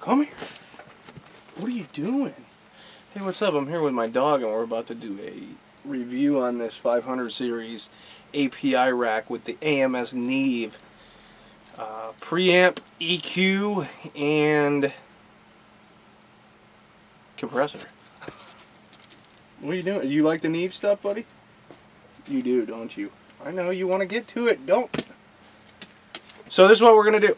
Come here. What are you doing? Hey, what's up? I'm here with my dog, and we're about to do a review on this 500 series API rack with the AMS Neve preamp, EQ, and compressor. What are you doing? You like the Neve stuff, buddy? You do, don't you? I know you want to get to it. Don't. So this is what we're going to do.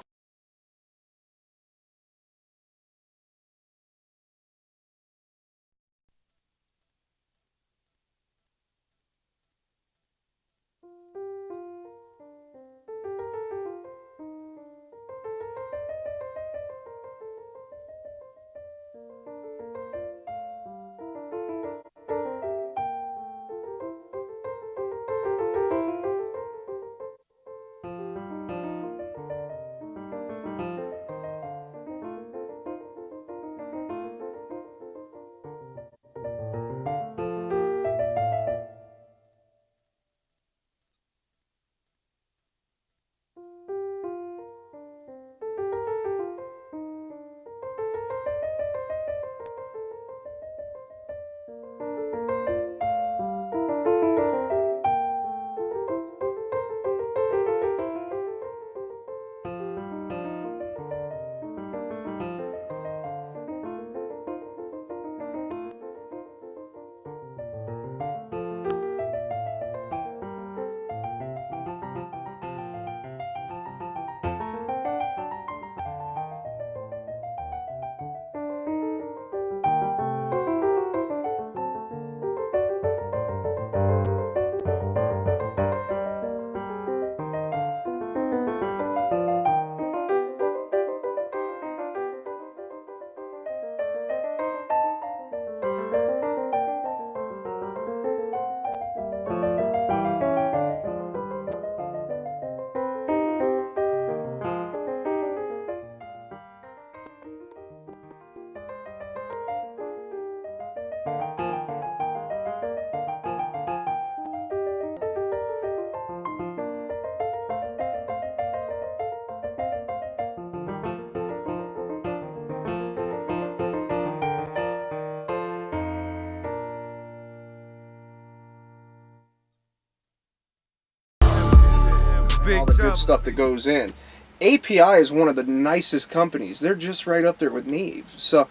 All the good stuff that goes in. API is one of the nicest companies. They're just right up there with Neve. So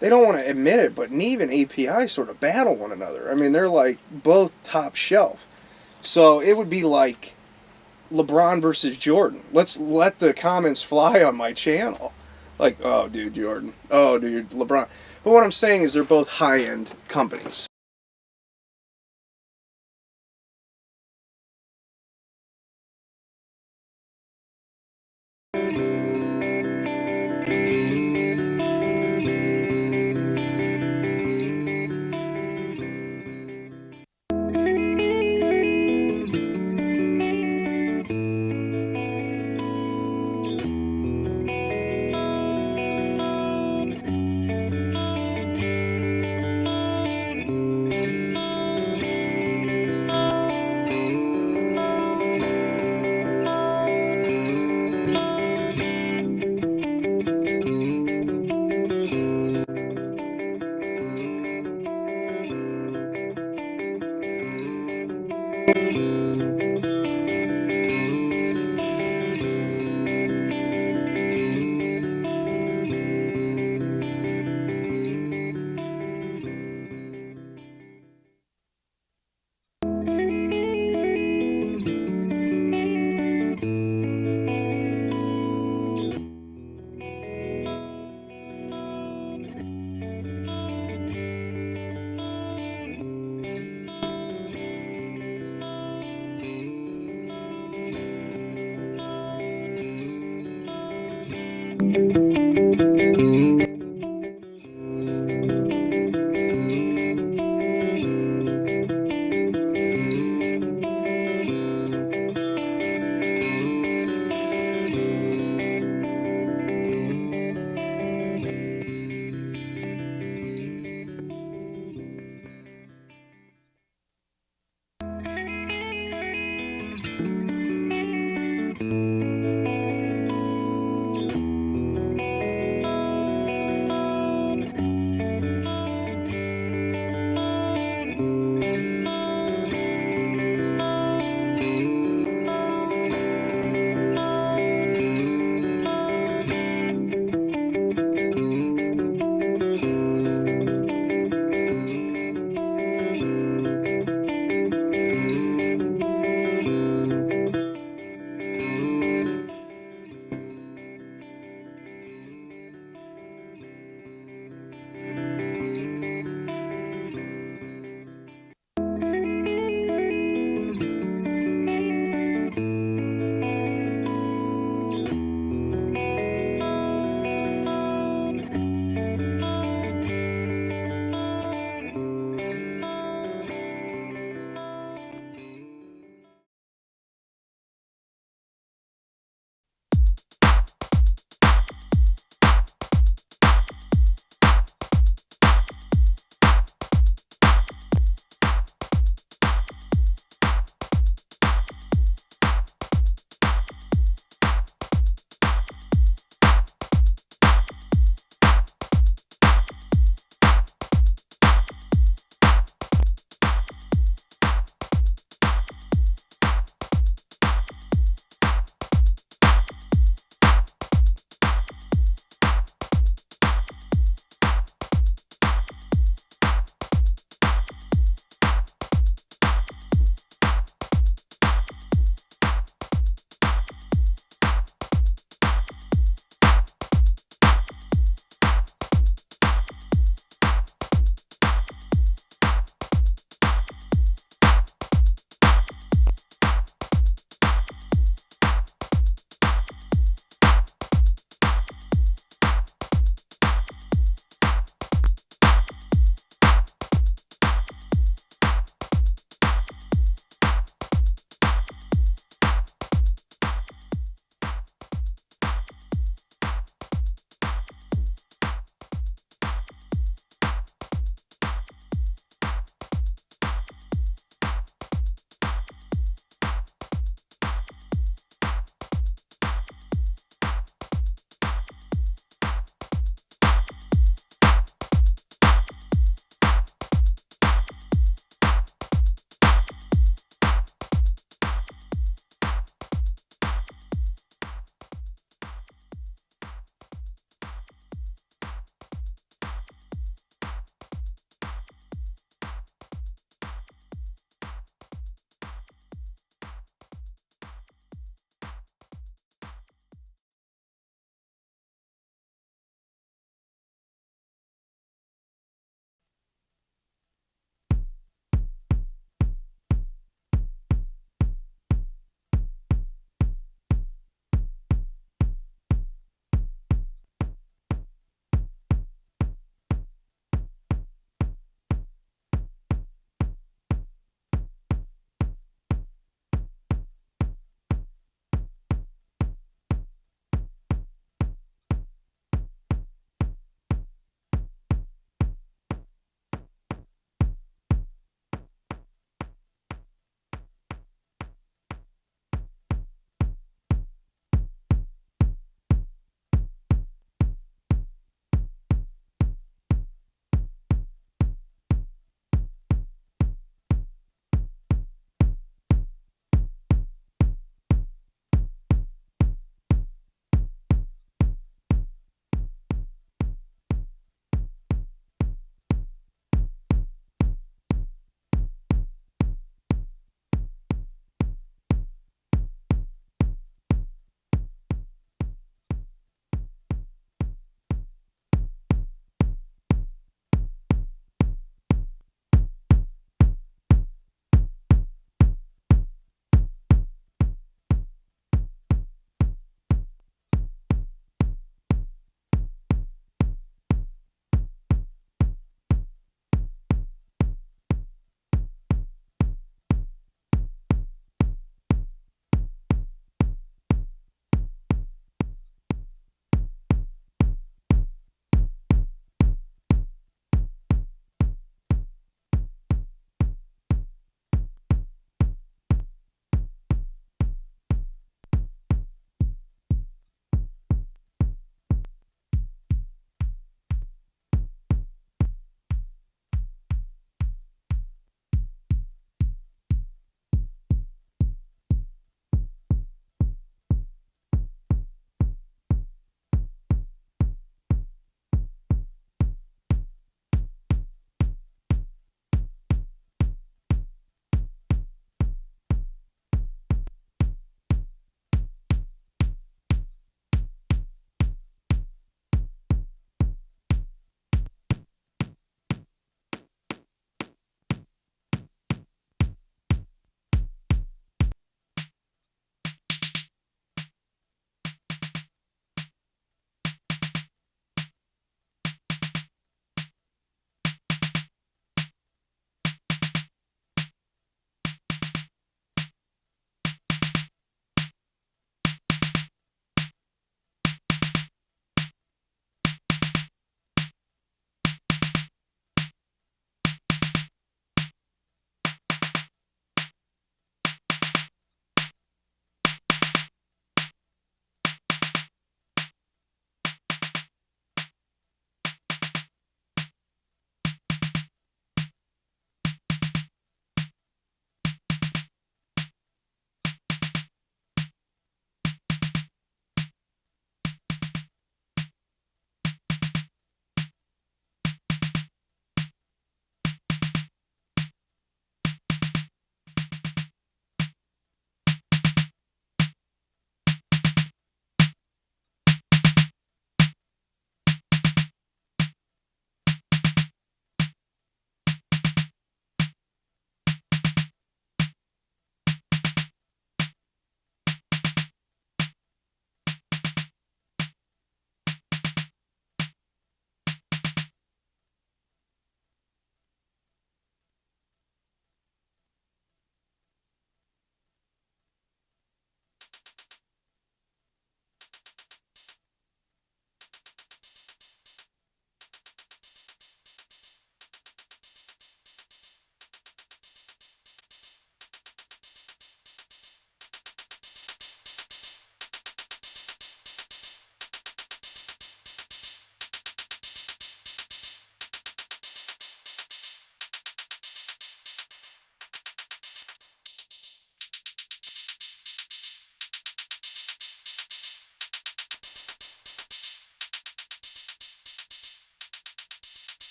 they don't want to admit it, but Neve and API sort of battle one another. I mean, they're like both top shelf. So it would be like LeBron versus Jordan. Let's let the comments fly on my channel. Like, oh, dude, Jordan. Oh, dude, LeBron. But what I'm saying is they're both high-end companies.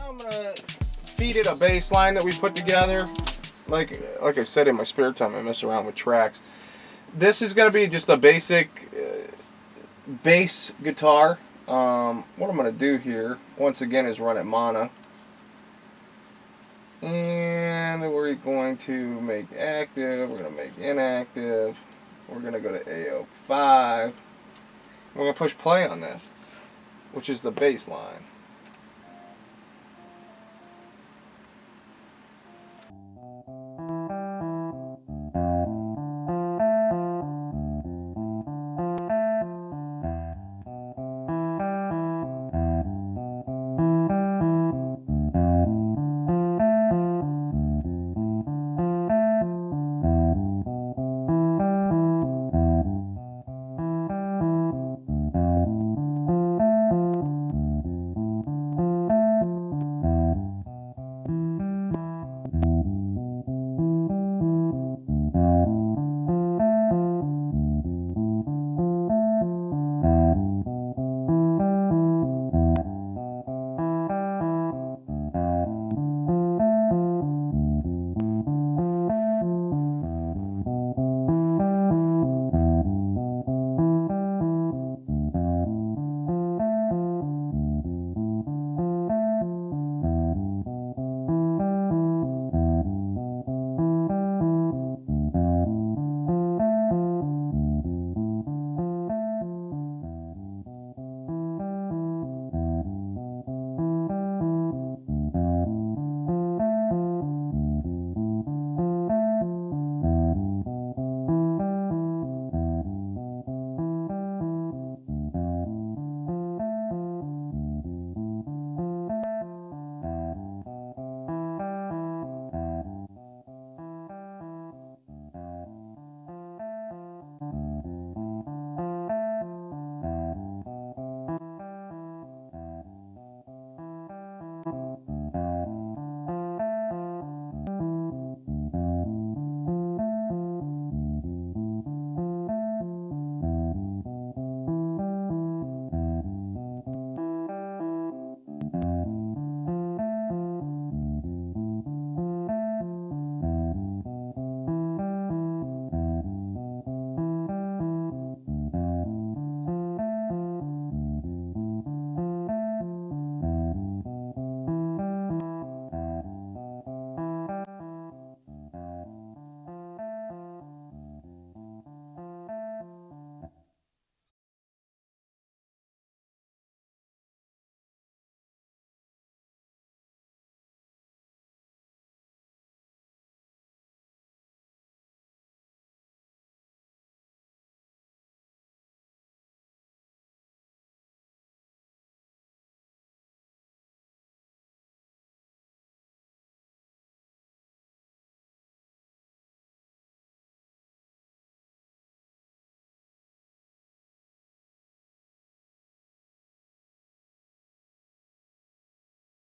Now I'm gonna feed it a bass line that we put together. Like I said, in my spare time I mess around with tracks. This is gonna be just a basic bass guitar. What I'm gonna do here, once again, is run it mono. And we're going to make active, we're going to make inactive, we're going to go to AO5. We're going to push play on this, which is the bass line.